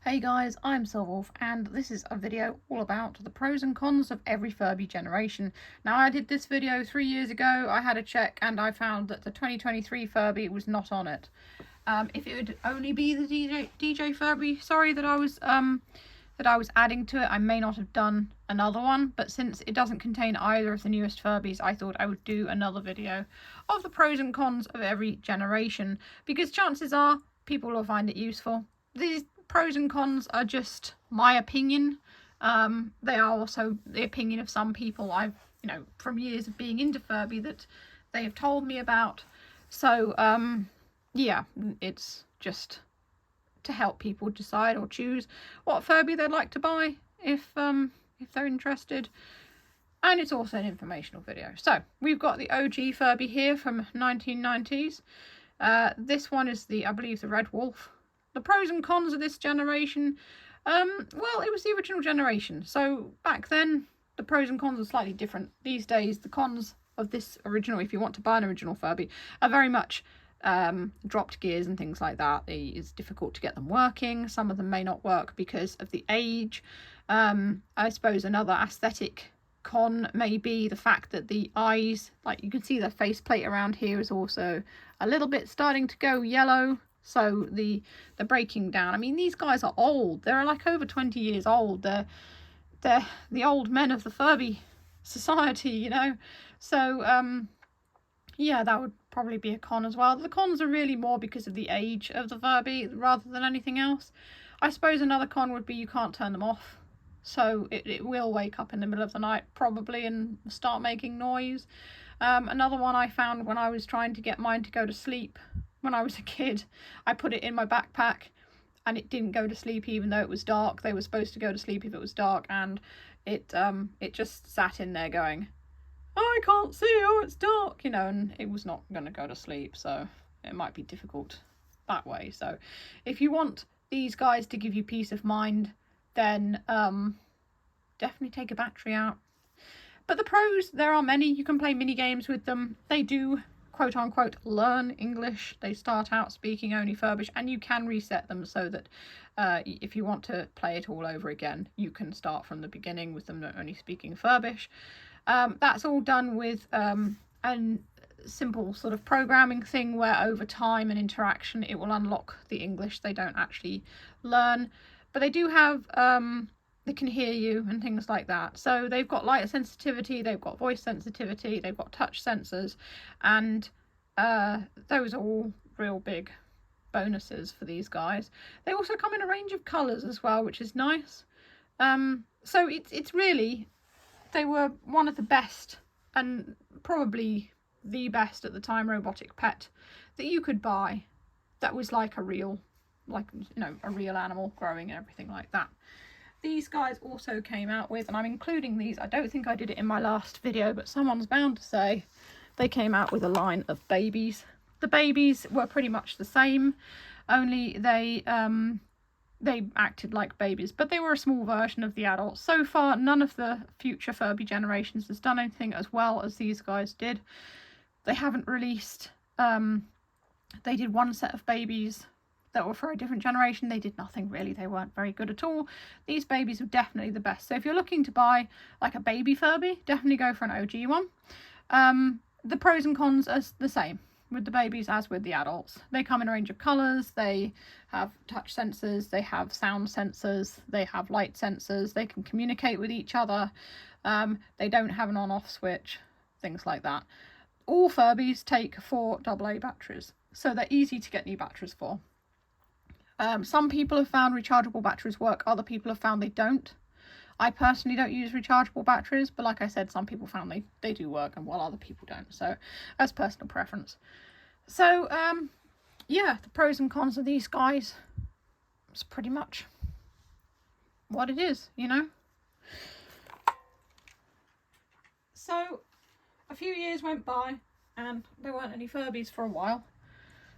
Hey guys, I'm Silverwolf and this is a video all about the pros and cons of every Furby generation. Now I did this video 3 years ago, I had a check and I found that the 2023 Furby was not on it. If it would only be the DJ Furby, sorry that I was adding to it, I may not have done another one, but since it doesn't contain either of the newest Furbies, I thought I would do another video of the pros and cons of every generation, because chances are people will find it useful. These pros and cons are just my opinion. They are also the opinion of some people I've, from years of being into Furby that they have told me about. So, yeah, it's just to help people decide or choose what Furby they'd like to buy if they're interested. And it's also an informational video. So, we've got the OG Furby here from 1990s. This one is I believe the Red Wolf. The pros and cons of this generation, well, it was the original generation, so back then the pros and cons are slightly different. These days the cons of this original, if you want to buy an original Furby, are very much dropped gears and things like that. It's difficult to get them working. Some of them may not work because of the age. I suppose another aesthetic con may be the fact that the eyes, like you can see the faceplate around here, is also a little bit starting to go yellow. So the breaking down. I mean, these guys are old. They're like over 20 years old. They're the old men of the Furby society, So, yeah, that would probably be a con as well. The cons are really more because of the age of the Furby rather than anything else. I suppose another con would be you can't turn them off. So it will wake up in the middle of the night probably and start making noise. Another one I found when I was trying to get mine to go to sleep when I was a kid, I put it in my backpack and it didn't go to sleep even though it was dark. They were supposed to go to sleep if it was dark, and it just sat in there going, I can't see, oh it's dark, and it was not going to go to sleep. So it might be difficult that way. So if you want these guys to give you peace of mind, then definitely take a battery out. But the pros, there are many. You can play mini games with them. They do quote unquote learn English. They start out speaking only Furbish, and you can reset them so that if you want to play it all over again, you can start from the beginning with them only speaking Furbish. That's all done with a simple sort of programming thing where over time and interaction it will unlock the English they don't actually learn. But they do have they can hear you and things like that. So they've got light sensitivity, they've got voice sensitivity, they've got touch sensors, and those are all real big bonuses for these guys. They also come in a range of colours as well, which is nice. So it's really, they were one of the best, and probably the best at the time, robotic pet that you could buy that was like a real, a real animal growing and everything like that. These guys also came out with, and I'm including these, I don't think I did it in my last video, but someone's bound to say, they came out with a line of babies. The babies were pretty much the same, only they acted like babies, but they were a small version of the adults. So far, none of the future Furby generations has done anything as well as these guys did. They haven't released, they did one set of babies that were for a different generation. They did nothing really. They weren't very good at all. These babies were definitely the best. So if you're looking to buy like a baby Furby, definitely go for an OG one. The pros and cons are the same with the babies as with the adults. They come in a range of colours, they have touch sensors, they have sound sensors, they have light sensors, they can communicate with each other, they don't have an on-off switch, things like that. All Furbies take 4 AA batteries, so they're easy to get new batteries for. Some people have found rechargeable batteries work, other people have found they don't. I personally don't use rechargeable batteries, but like I said, some people found they do work, and while other people don't, so that's personal preference. So, yeah, the pros and cons of these guys is pretty much what it is, So, a few years went by, and there weren't any Furbies for a while.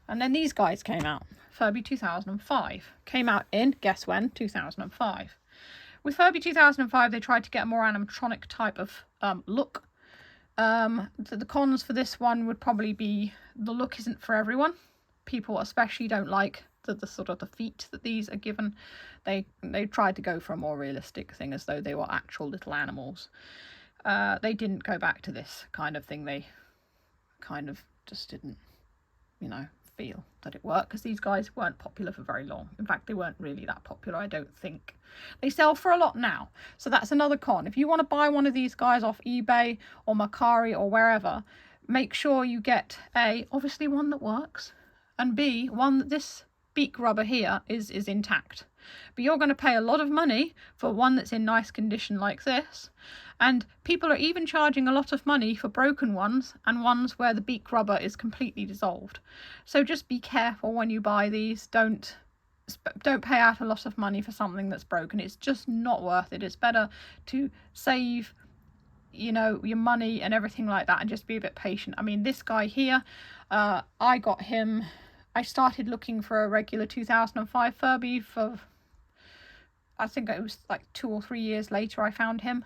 And then these guys came out. Furby 2005 came out in, guess when? 2005. With Furby 2005, they tried to get a more animatronic type of look. The cons for this one would probably be the look isn't for everyone. People especially don't like after the sort of the feet that these are given. They tried to go for a more realistic thing, as though they were actual little animals. They didn't go back to this kind of thing. They kind of just didn't, you know, feel that it worked, because these guys weren't popular for very long. In fact, they weren't really that popular, I don't think. They sell for a lot now, so that's another con. If you want to buy one of these guys off eBay or Mercari or wherever, make sure you get A, obviously one that works, and B, one that this beak rubber here is intact. But you're going to pay a lot of money for one that's in nice condition like this, and people are even charging a lot of money for broken ones and ones where the beak rubber is completely dissolved. So just be careful when you buy these. Don't pay out a lot of money for something that's broken. It's just not worth it. It's better to save, you know, your money and everything like that, and just be a bit patient. I mean, this guy here, I got him, I started looking for a regular 2005 Furby for, I think it was like 2 or 3 years later I found him,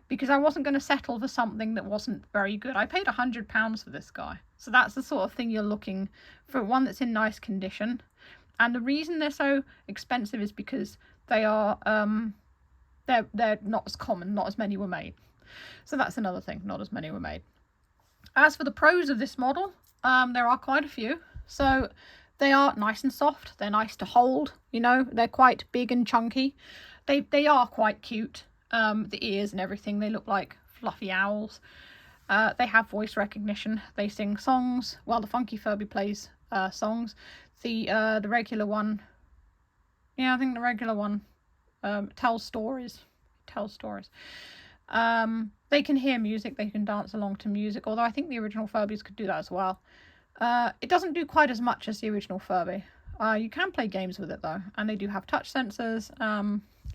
because I wasn't going to settle for something that wasn't very good. I paid £100 for this guy. So that's the sort of thing you're looking for, one that's in nice condition. And the reason they're so expensive is because they are, they're not as common, not as many were made. So that's another thing, not as many were made. As for the pros of this model, there are quite a few. So they are nice and soft. They're nice to hold, you know, they're quite big and chunky. They are quite cute. The ears and everything, they look like fluffy owls. They have voice recognition. They sing songs. Well, the Funky Furby plays songs. The regular one, yeah, I think the regular one tells stories. They can hear music. They can dance along to music, although I think the original Furbies could do that as well. It doesn't do quite as much as the original Furby. You can play games with it though, and they do have touch sensors.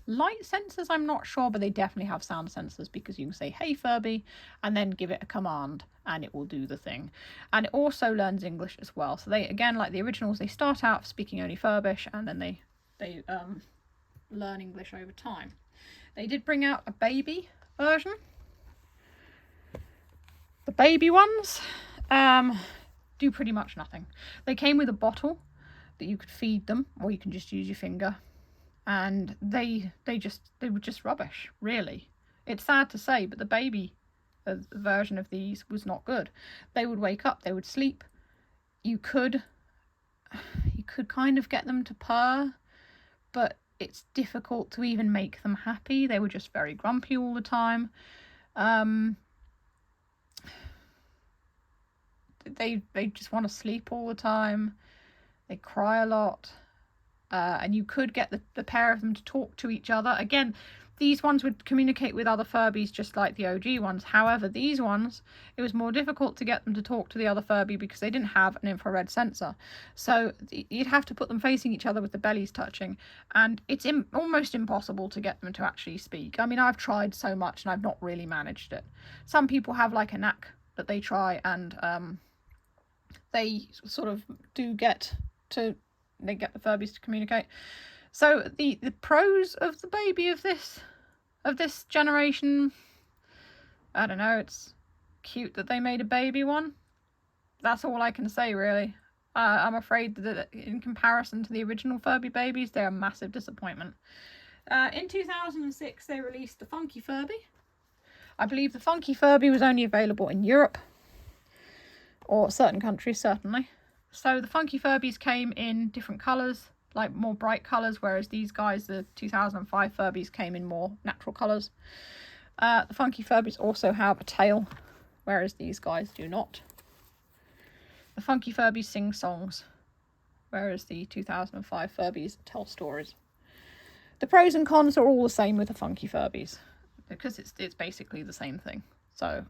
Light sensors, I'm not sure, but they definitely have sound sensors, because you can say, "Hey Furby," and then give it a command and it will do the thing. And it also learns English as well. So they, again, like the originals, they start out speaking only Furbish, and then they learn English over time. They did bring out a baby version. The baby ones do pretty much nothing. They came with a bottle that you could feed them, or you can just use your finger. And they were just rubbish, really. It's sad to say, but the baby version of these was not good. They would wake up, they would sleep. You could kind of get them to purr, but it's difficult to even make them happy. They were just very grumpy all the time. They just want to sleep all the time. They cry a lot. And you could get the pair of them to talk to each other. Again, these ones would communicate with other Furbies just like the OG ones. However, these ones, it was more difficult to get them to talk to the other Furby because they didn't have an infrared sensor. So you'd have to put them facing each other with the bellies touching. And it's almost impossible to get them to actually speak. I mean, I've tried so much and I've not really managed it. Some people have like a knack that they try, and they sort of do get to... They get the Furbies to communicate. So the pros of the baby of this generation, I don't know, it's cute that they made a baby one. That's all I can say, really. I'm afraid that in comparison to the original Furby babies, they're a massive disappointment. In 2006, they released the Funky Furby. I believe the Funky Furby was only available in Europe, or certain countries, certainly. So the Funky Furbies came in different colours, like more bright colours, whereas these guys, the 2005 Furbies, came in more natural colours. The Funky Furbies also have a tail, whereas these guys do not. The Funky Furbies sing songs, whereas the 2005 Furbies tell stories. The pros and cons are all the same with the Funky Furbies, because it's basically the same thing. So,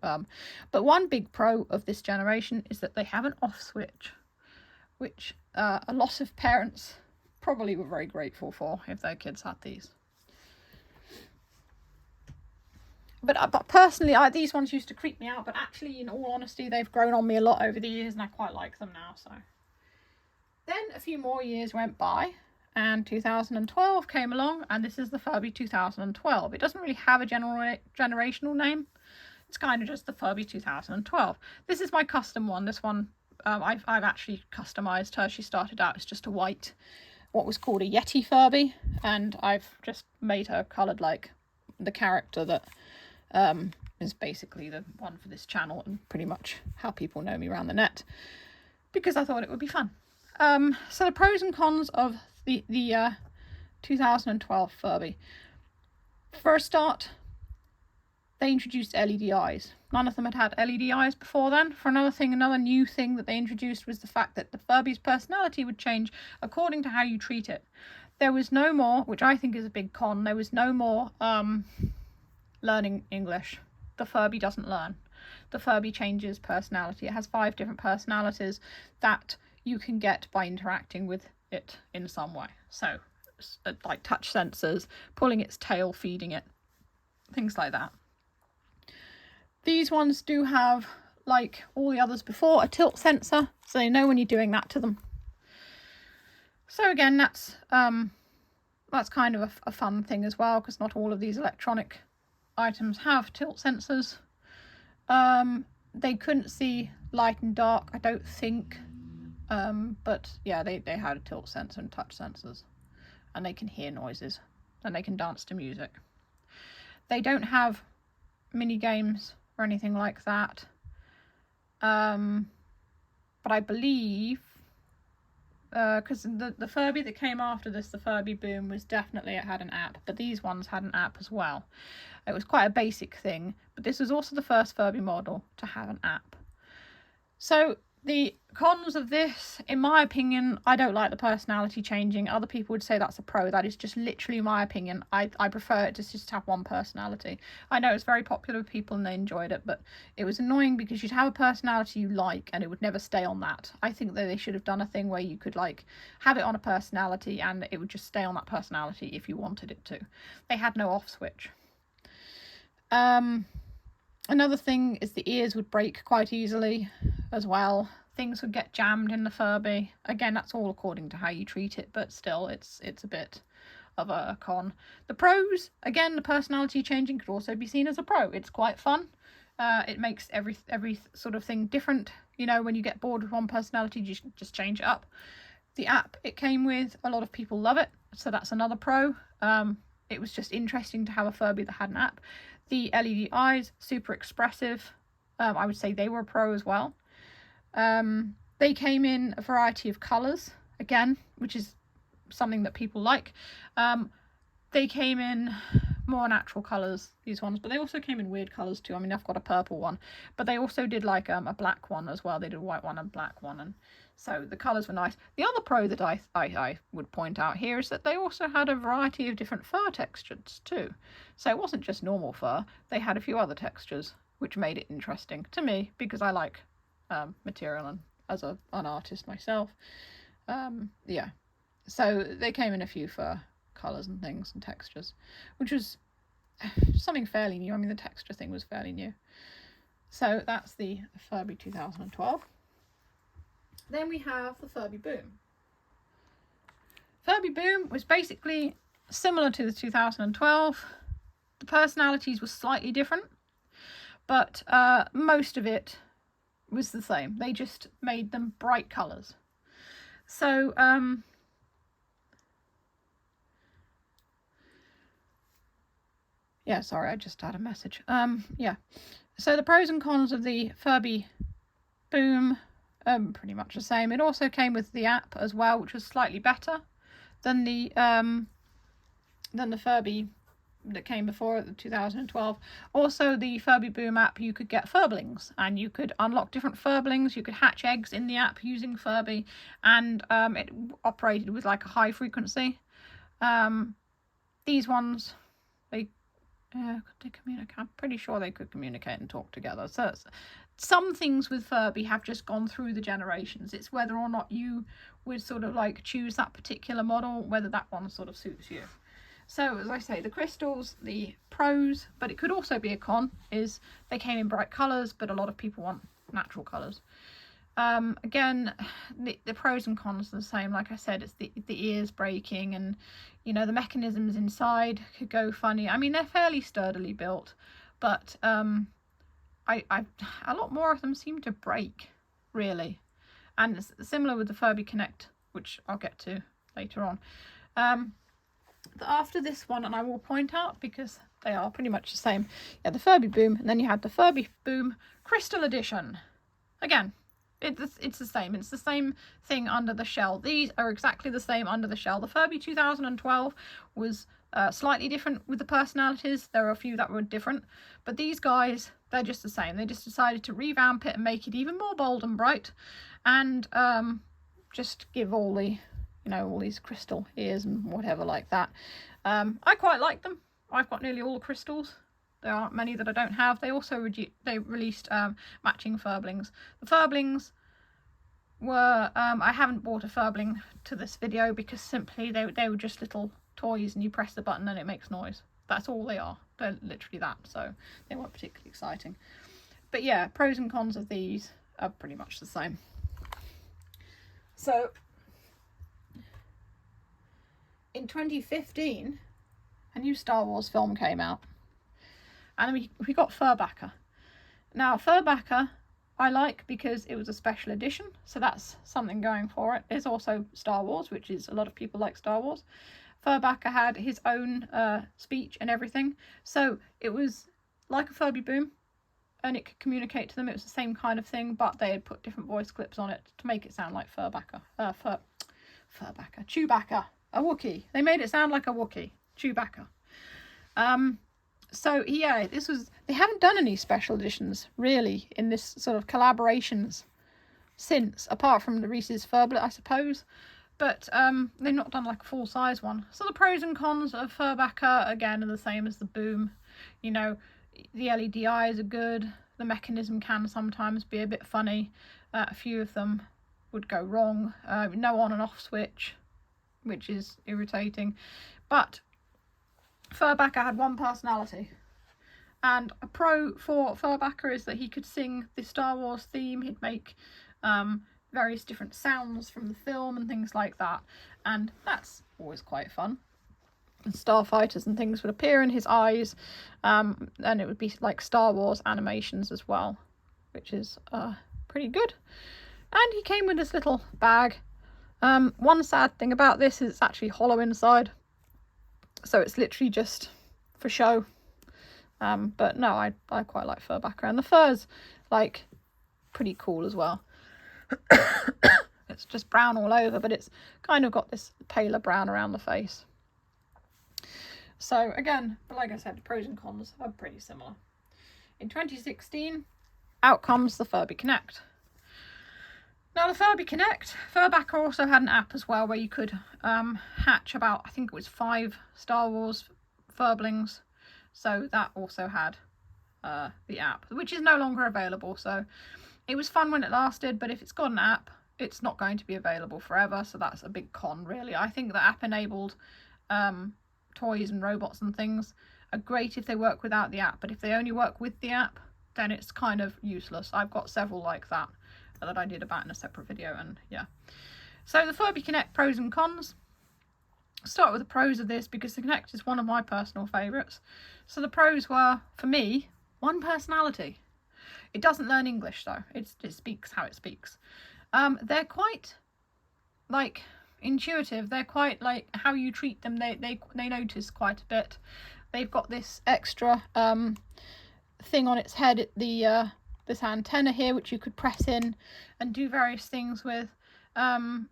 but one big pro of this generation is that they have an off switch, which a lot of parents probably were very grateful for if their kids had these. But personally, these ones used to creep me out, but actually, in all honesty, they've grown on me a lot over the years, and I quite like them now. So then a few more years went by, and 2012 came along, and this is the Furby 2012. It doesn't really have a generational name. It's kind of just the Furby 2012. This is my custom one. This one, I've actually customized her. She started out as just a white what was called a Yeti Furby, and I've just made her coloured like the character that is basically the one for this channel and pretty much how people know me around the net, because I thought it would be fun. So the pros and cons of the 2012 Furby. For a start, they introduced LED eyes. None of them had LED eyes before then. For another thing, another new thing that they introduced was the fact that the Furby's personality would change according to how you treat it. There was no more, which I think is a big con, there was no more learning English. The Furby doesn't learn. The Furby changes personality. It has 5 different personalities that you can get by interacting with it in some way. So, like touch sensors, pulling its tail, feeding it, things like that. These ones do have, like all the others before, a tilt sensor, so they know when you're doing that to them. So again, that's kind of a fun thing as well, because not all of these electronic items have tilt sensors. They couldn't see light and dark, I don't think, but yeah, they had a tilt sensor and touch sensors, and they can hear noises, and they can dance to music. They don't have mini games or anything like that, but I believe because the Furby that came after this, the Furby Boom, was definitely, it had an app, but these ones had an app as well. It was quite a basic thing, but this was also the first Furby model to have an app. So the cons of this, in my opinion, I don't like the personality changing. Other people would say that's a pro. That is just literally my opinion. I prefer it to just have one personality. I know it's very popular with people and they enjoyed it, but it was annoying because you'd have a personality you like and it would never stay on that. I think that they should have done a thing where you could like have it on a personality and it would just stay on that personality if you wanted it to. They had no off switch. Another thing is the ears would break quite easily as well. Things would get jammed in the Furby. Again, that's all according to how you treat it, but still, it's a bit of a con. The pros, again, the personality changing could also be seen as a pro. It's quite fun. It makes every sort of thing different. You know, when you get bored with one personality, you just change it up. The app it came with, a lot of people love it, so that's another pro. It was just interesting to have a Furby that had an app. The LED eyes, super expressive. I would say they were a pro as well. They came in a variety of colours, again, which is something that people like. They came in more natural colours, these ones, but they also came in weird colours too. I mean, I've got a purple one, but they also did like a black one as well. They did a white one and black one, and so the colours were nice. The other pro that I would point out here is that they also had a variety of different fur textures too. So it wasn't just normal fur, they had a few other textures, which made it interesting to me because I like material and as an artist myself. Yeah, so they came in a few fur colours and things and textures, which was something fairly new. I mean, the texture thing was fairly new. So that's the Furby 2012. Then we have the Furby Boom. Furby Boom was basically similar to the 2012. The personalities were slightly different, but most of it was the same. They just made them bright colours. So yeah, sorry, I just had a message. Yeah, so the pros and cons of the Furby Boom, pretty much the same. It also came with the app as well, which was slightly better than the Furby that came before, the 2012. Also, the Furby Boom app, you could get Furblings, and you could unlock different Furblings. You could hatch eggs in the app using Furby, and it operated with like a high frequency. These ones, could they communicate? I'm pretty sure they could communicate and talk together. So some things with Furby have just gone through the generations. It's whether or not you would sort of like choose that particular model, whether that one sort of suits you. So as I say, the crystals, the pros, but it could also be a con, is they came in bright colours, but a lot of people want natural colours. Again, the pros and cons are the same. Like I said, it's the ears breaking, and you know, the mechanisms inside could go funny. I mean, they're fairly sturdily built, but a lot more of them seem to break, really. And it's similar with the Furby Connect, which I'll get to later on. After this one, and I will point out because they are pretty much the same. Yeah, the Furby Boom, and then you had the Furby Boom Crystal Edition. Again, it's the same. It's the same thing under the shell. These are exactly the same under the shell. The Furby 2012 was slightly different with the personalities. There are a few that were different, but these guys, they're just the same. They just decided to revamp it and make it even more bold and bright, and just give all the, you know, all these crystal ears and whatever like that. I quite like them. I've got nearly all the crystals. There aren't many that I don't have. They also released matching Furblings. The Furblings were, I haven't bought a Furbling to this video because simply they were just little toys and you press the button and it makes noise. That's all they are. They're literally that, so they weren't particularly exciting. But yeah, pros and cons of these are pretty much the same. So in 2015, a new Star Wars film came out. And we got Furbacker. Now, Furbacker I like because it was a special edition, so that's something going for it. There's also Star Wars, which is, a lot of people like Star Wars. Furbacker had his own speech and everything, so it was like a Furby Boom, and it could communicate to them. It was the same kind of thing, but they had put different voice clips on it to make it sound like Furbacker. Furbacker. Chewbacca. A Wookiee. They made it sound like a Wookiee. Chewbacca. So yeah, they haven't done any special editions really in this sort of collaborations since, apart from the Reese's Furblet, I suppose. But they've not done like a full size one. So the pros and cons of Furbacker again are the same as the Boom. You know, the LED eyes are good. The mechanism can sometimes be a bit funny. A few of them would go wrong. No on and off switch, which is irritating. But Furbacker had one personality, and a pro for Furbacker is that he could sing the Star Wars theme. He'd make various different sounds from the film and things like that, and that's always quite fun. And starfighters and things would appear in his eyes, and it would be like Star Wars animations as well, which is pretty good. And he came with this little bag. One sad thing about this is it's actually hollow inside. So it's literally just for show. But no, I quite like Furbacker. And the fur's like pretty cool as well. It's just brown all over, but it's kind of got this paler brown around the face. So again, but like I said, the pros and cons are pretty similar. In 2016, out comes the Furby Connect. Now the Furby Connect, Furbacker also had an app as well where you could hatch about, I think it was 5 Star Wars Furblings. So that also had the app, which is no longer available. So it was fun when it lasted, but if it's got an app, it's not going to be available forever. So that's a big con, really. I think the app-enabled toys and robots and things are great if they work without the app. But if they only work with the app, then it's kind of useless. I've got several like that I did about in a separate video, and yeah. So the Furby Connect pros and cons. I'll start with the pros of this because the Connect is one of my personal favourites. So the pros were, for me, one personality. It doesn't learn English though. It speaks how it speaks. They're quite like intuitive. They're quite like how you treat them. They notice quite a bit. They've got this extra thing on its head, this antenna here, which you could press in and do various things with,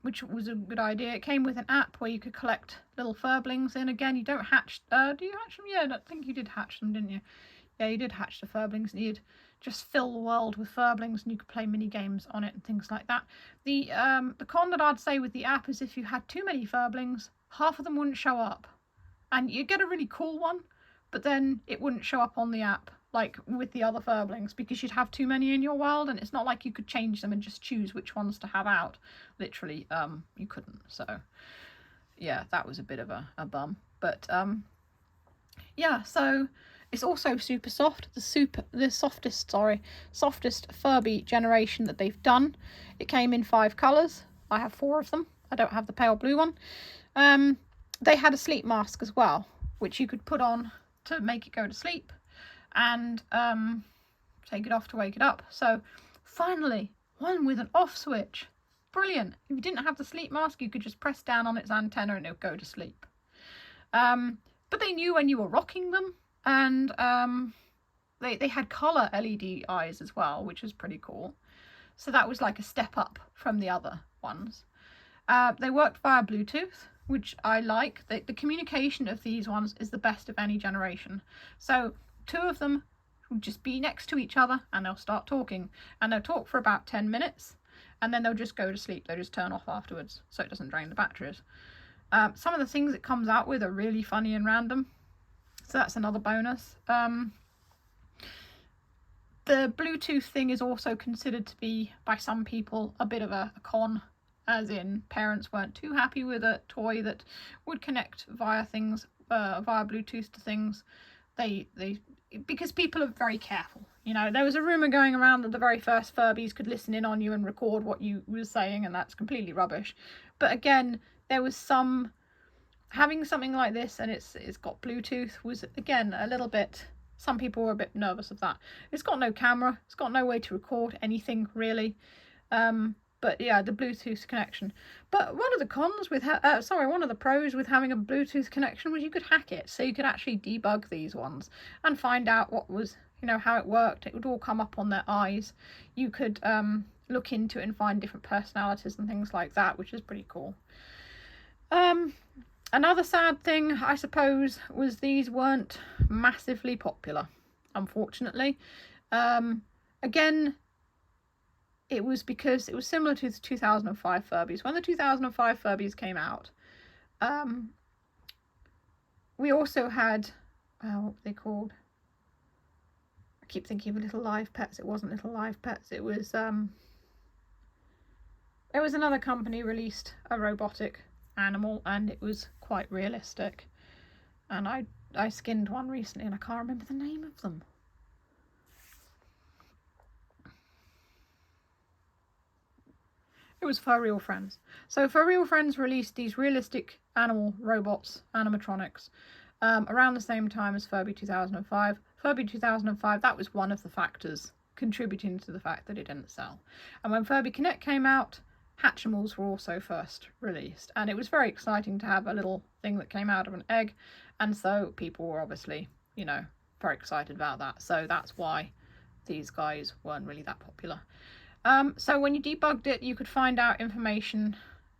which was a good idea. It came with an app where you could collect little Furblings in. Again, you don't hatch, do you hatch them? Yeah, I think you did hatch them, didn't you? Yeah, you did hatch the Furblings, and you'd just fill the world with Furblings, and you could play mini games on it and things like that. The con that I'd say with the app is if you had too many Furblings, half of them wouldn't show up, and you'd get a really cool one, but then it wouldn't show up on the app like with the other Furblings, because you'd have too many in your world, and it's not like you could change them and just choose which ones to have out. Literally, you couldn't. So yeah, that was a bit of a bum. But yeah, so it's also super soft. The softest Furby generation that they've done. It came in 5 colours. I have 4 of them. I don't have the pale blue one. They had a sleep mask as well, which you could put on to make it go to sleep, and take it off to wake it up. So finally, one with an off switch. Brilliant. If you didn't have the sleep mask, you could just press down on its antenna and it would go to sleep. But they knew when you were rocking them, and they had colour LED eyes as well, which was pretty cool. So that was like a step up from the other ones. They worked via Bluetooth, which I like. The communication of these ones is the best of any generation. So 2 of them will just be next to each other and they'll start talking. And they'll talk for about 10 minutes and then they'll just go to sleep. They'll just turn off afterwards so it doesn't drain the batteries. Some of the things it comes out with are really funny and random. So that's another bonus. The Bluetooth thing is also considered to be, by some people, a bit of a con, as in parents weren't too happy with a toy that would connect via things, via Bluetooth to things. Because people are very careful. You know, there was a rumour going around that the very first Furbies could listen in on you and record what you were saying, and that's completely rubbish. But again, there was having something like this and it's got Bluetooth was, again, a little bit... Some people were a bit nervous of that. It's got no camera. It's got no way to record anything, really. But yeah, the Bluetooth connection. But one of the cons with... one of the pros with having a Bluetooth connection was you could hack it. So you could actually debug these ones and find out what was... You know, how it worked. It would all come up on their eyes. You could look into it and find different personalities and things like that, which is pretty cool. Another sad thing, I suppose, was these weren't massively popular, unfortunately. Again, it was because it was similar to the 2005 Furbies. When the 2005 Furbies came out, we also had, what were they called? I keep thinking of Little Live Pets. It wasn't Little Live Pets. It was another company released a robotic animal and it was quite realistic, and I skinned one recently and I can't remember the name of them. It was For Real Friends. So For Real Friends released these realistic animal robots, animatronics, around the same time as Furby 2005. Furby 2005, that was one of the factors contributing to the fact that it didn't sell. And when Furby Connect came out, Hatchimals were also first released, and it was very exciting to have a little thing that came out of an egg, and so people were obviously, you know, very excited about that. So that's why these guys weren't really that popular. So when you debugged it, you could find out information,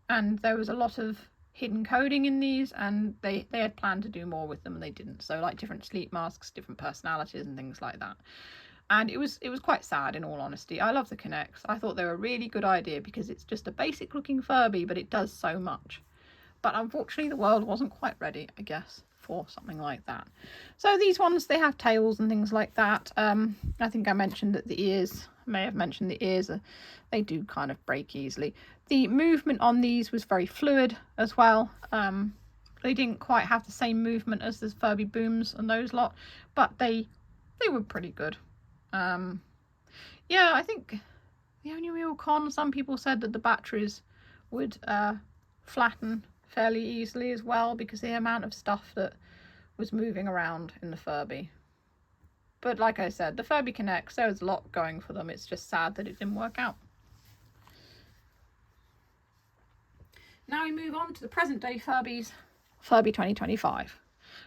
and there was a lot of hidden coding in these, and they had planned to do more with them and they didn't. So like different sleep masks, different personalities and things like that. And it was quite sad, in all honesty. I love the Connects. I thought they were a really good idea because it's just a basic looking Furby, but it does so much. But unfortunately the world wasn't quite ready, I guess, for something like that. So these ones, they have tails and things like that. I think I mentioned that the ears, may have mentioned the ears, they do kind of break easily. The movement on these was very fluid as well. They didn't quite have the same movement as the Furby Booms and those lot, but they were pretty good. Yeah, I think the only real con, some people said that the batteries would flatten fairly easily as well because the amount of stuff that was moving around in the Furby. But like I said, the Furby Connects, there was a lot going for them. It's just sad that it didn't work out. Now we move on to the present day Furbies, Furby 2025.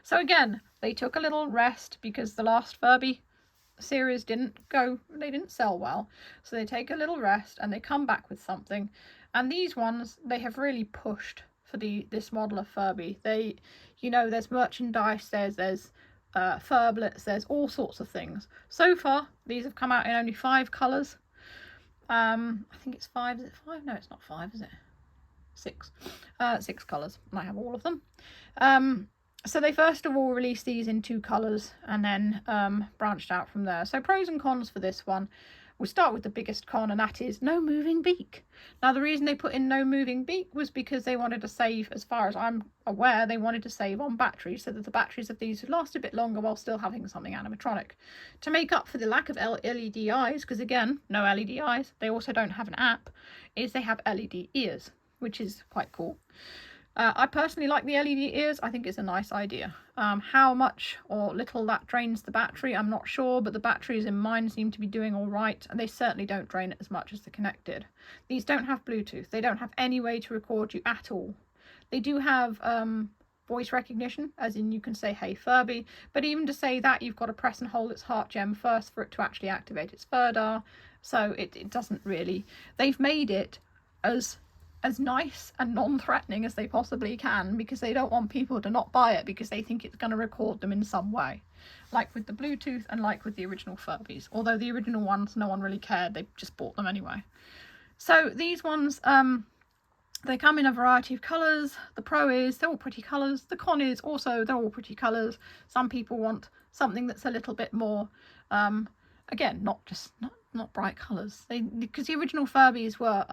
So again, they took a little rest because the last Furby series didn't sell well, so they take a little rest and they come back with something. And these ones, they have really pushed for this model of Furby. They, you know, there's merchandise, there's Furblets, there's all sorts of things. So far these have come out in only 5 colours. I think it's 5. Is it 5? No, it's not 5, is it? 6. 6 colours, and I have all of them. So they first of all released these in 2 colours and then branched out from there. So pros and cons for this one. We'll start with the biggest con, and that is no moving beak. Now the reason they put in no moving beak was because they wanted to save, as far as I'm aware, they wanted to save on batteries so that the batteries of these would last a bit longer while still having something animatronic. To make up for the lack of LED eyes, because again, no LED eyes, they also don't have an app, is they have LED ears, which is quite cool. I personally like the LED ears. I think it's a nice idea. How much or little that drains the battery, I'm not sure, but the batteries in mine seem to be doing all right, and they certainly don't drain it as much as the Connect did. These don't have Bluetooth. They don't have any way to record you at all. They do have voice recognition, as in you can say, "Hey Furby," but even to say that, you've got to press and hold its heart gem first for it to actually activate its FURDAR. So it doesn't really... They've made it as nice and non-threatening as they possibly can, because they don't want people to not buy it because they think it's going to record them in some way, like with the Bluetooth and like with the original Furbies. Although the original ones, no one really cared, they just bought them anyway. So these ones, they come in a variety of colours. The Pro is, they're all pretty colours. The Con is also, they're all pretty colours. Some people want something that's a little bit more, again, not bright colours. Because the original Furbies were,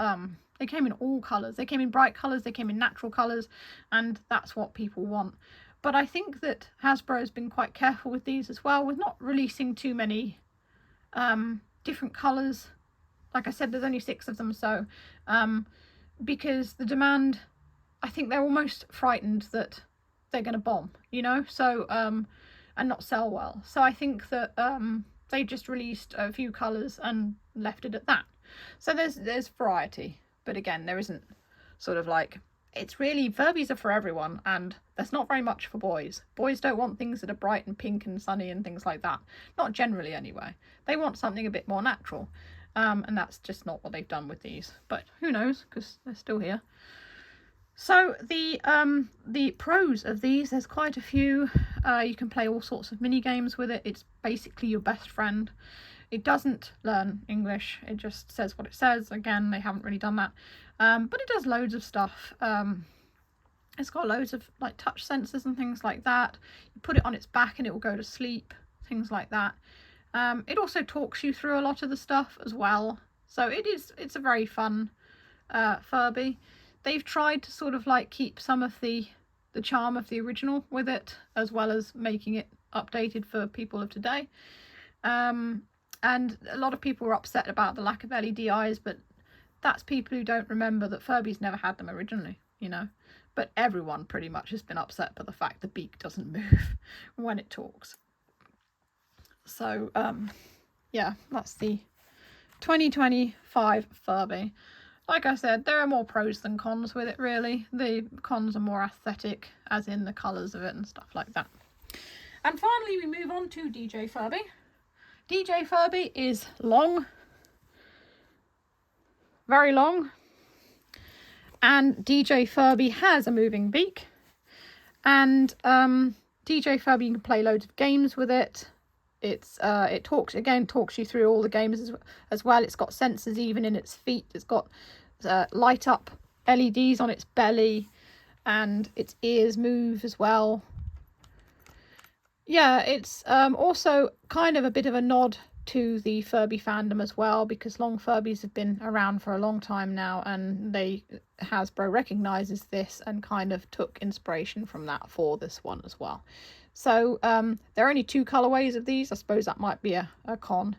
they came in all colours. They came in bright colours, they came in natural colours, and that's what people want. But I think that Hasbro has been quite careful with these as well, with not releasing too many different colours. Like I said, there's only 6 of them, so because the demand, I think they're almost frightened that they're going to bomb, you know, so and not sell well. So I think that they just released a few colours and left it at that. So there's variety, but again, there isn't sort of like, it's really, Furbies are for everyone, and there's not very much for boys. Boys don't want things that are bright and pink and sunny and things like that. Not generally anyway. They want something a bit more natural. And that's just not what they've done with these, but who knows, because they're still here. So the pros of these, there's quite a few. You can play all sorts of mini games with it. It's basically your best friend. It doesn't learn English, it just says what it says. Again, they haven't really done that, but it does loads of stuff. It's got loads of like touch sensors and things like that. You put it on its back and it will go to sleep, things like that. It also talks you through a lot of the stuff as well, so it's a very fun Furby. They've tried to sort of like keep some of the charm of the original with it, as well as making it updated for people of today. And a lot of people were upset about the lack of LED eyes, but that's people who don't remember that Furby's never had them originally, you know. But everyone pretty much has been upset by the fact the beak doesn't move when it talks. So yeah, that's the 2025 Furby. Like I said, there are more pros than cons with it, really. The cons are more aesthetic, as in the colours of it and stuff like that. And finally, we move on to DJ Furby. DJ Furby is long, very long, and DJ Furby has a moving beak. And DJ Furby, you can play loads of games with it. It talks you through all the games as well. It's got sensors even in its feet. It's got light up LEDs on its belly, and its ears move as well. Yeah, it's also kind of a bit of a nod to the Furby fandom as well, because long Furbies have been around for a long time now, and Hasbro recognises this and kind of took inspiration from that for this one as well. So there are only 2 colourways of these. I suppose that might be a con,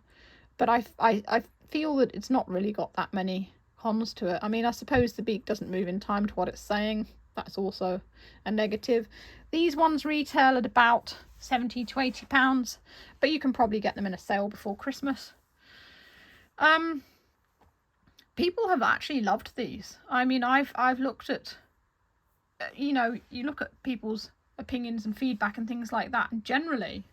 but I feel that it's not really got that many cons to it. I mean, I suppose the beak doesn't move in time to what it's saying. That's also a negative. These ones retail at about £70 to £80, but you can probably get them in a sale before Christmas. People have actually loved these. I mean, I've looked at, you know, you look at people's opinions and feedback and things like that, and generally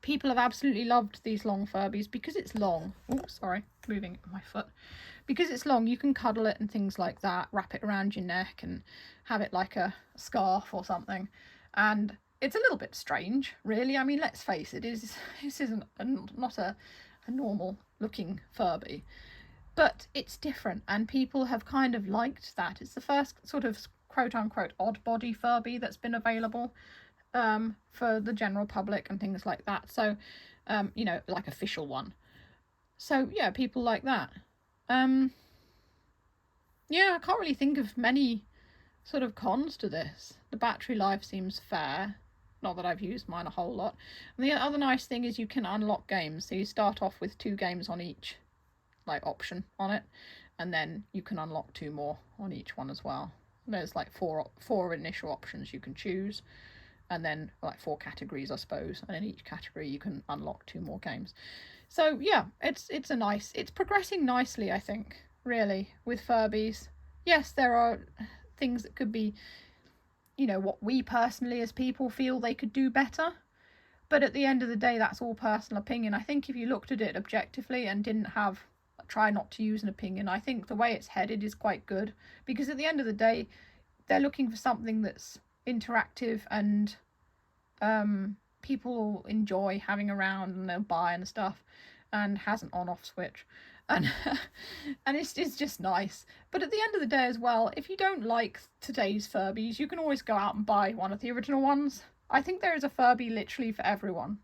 people have absolutely loved these long Furbies because it's long. Oh, sorry, moving my foot. Because it's long, you can cuddle it and things like that, wrap it around your neck and have it like a scarf or something. And it's a little bit strange, really. I mean, let's face it, this isn't not a normal looking Furby, but it's different, and people have kind of liked that. It's the first sort of quote-unquote odd body Furby that's been available for the general public and things like that. So, you know, like official one. So, yeah, people like that. Yeah, I can't really think of many sort of cons to this. The battery life seems fair. Not that I've used mine a whole lot. And the other nice thing is you can unlock games. So you start off with 2 games on each, like, option on it. And then you can unlock 2 more on each one as well. There's like four initial options you can choose, and then like 4 categories, I suppose, and in each category you can unlock 2 more games. So yeah, it's progressing nicely, I think, really, with Furbies. Yes, there are things that could be, you know, what we personally as people feel they could do better, but at the end of the day, that's all personal opinion. I think if you looked at it objectively and didn't try not to use an opinion, I think the way it's headed is quite good, because at the end of the day, they're looking for something that's interactive and people enjoy having around and they'll buy and stuff, and has an on-off switch, and and it's just nice. But at the end of the day as well, if you don't like today's Furbies, you can always go out and buy one of the original ones. I think there is a Furby literally for everyone.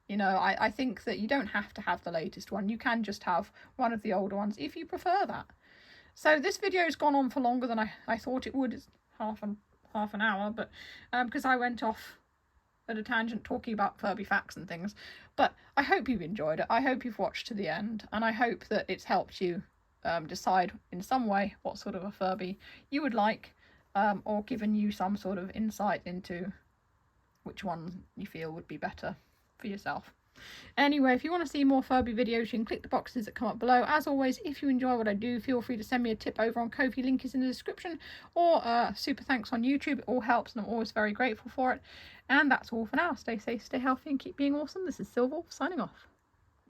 You know, I think that you don't have to have the latest one. You can just have one of the older ones if you prefer that. So this video's gone on for longer than I thought it would. It's half an hour, but because I went off at a tangent talking about Furby facts and things. But I hope you've enjoyed it. I hope you've watched to the end, and I hope that it's helped you decide in some way what sort of a Furby you would like, or given you some sort of insight into which one you feel would be better for yourself. Anyway, if you want to see more Furby videos, you can click the boxes that come up below. As always, if you enjoy what I do, feel free to send me a tip over on Ko-fi, link is in the description, or super thanks on YouTube. It all helps and I'm always very grateful for it. And that's all for now. Stay safe, stay healthy, and keep being awesome. This is Silver, signing off.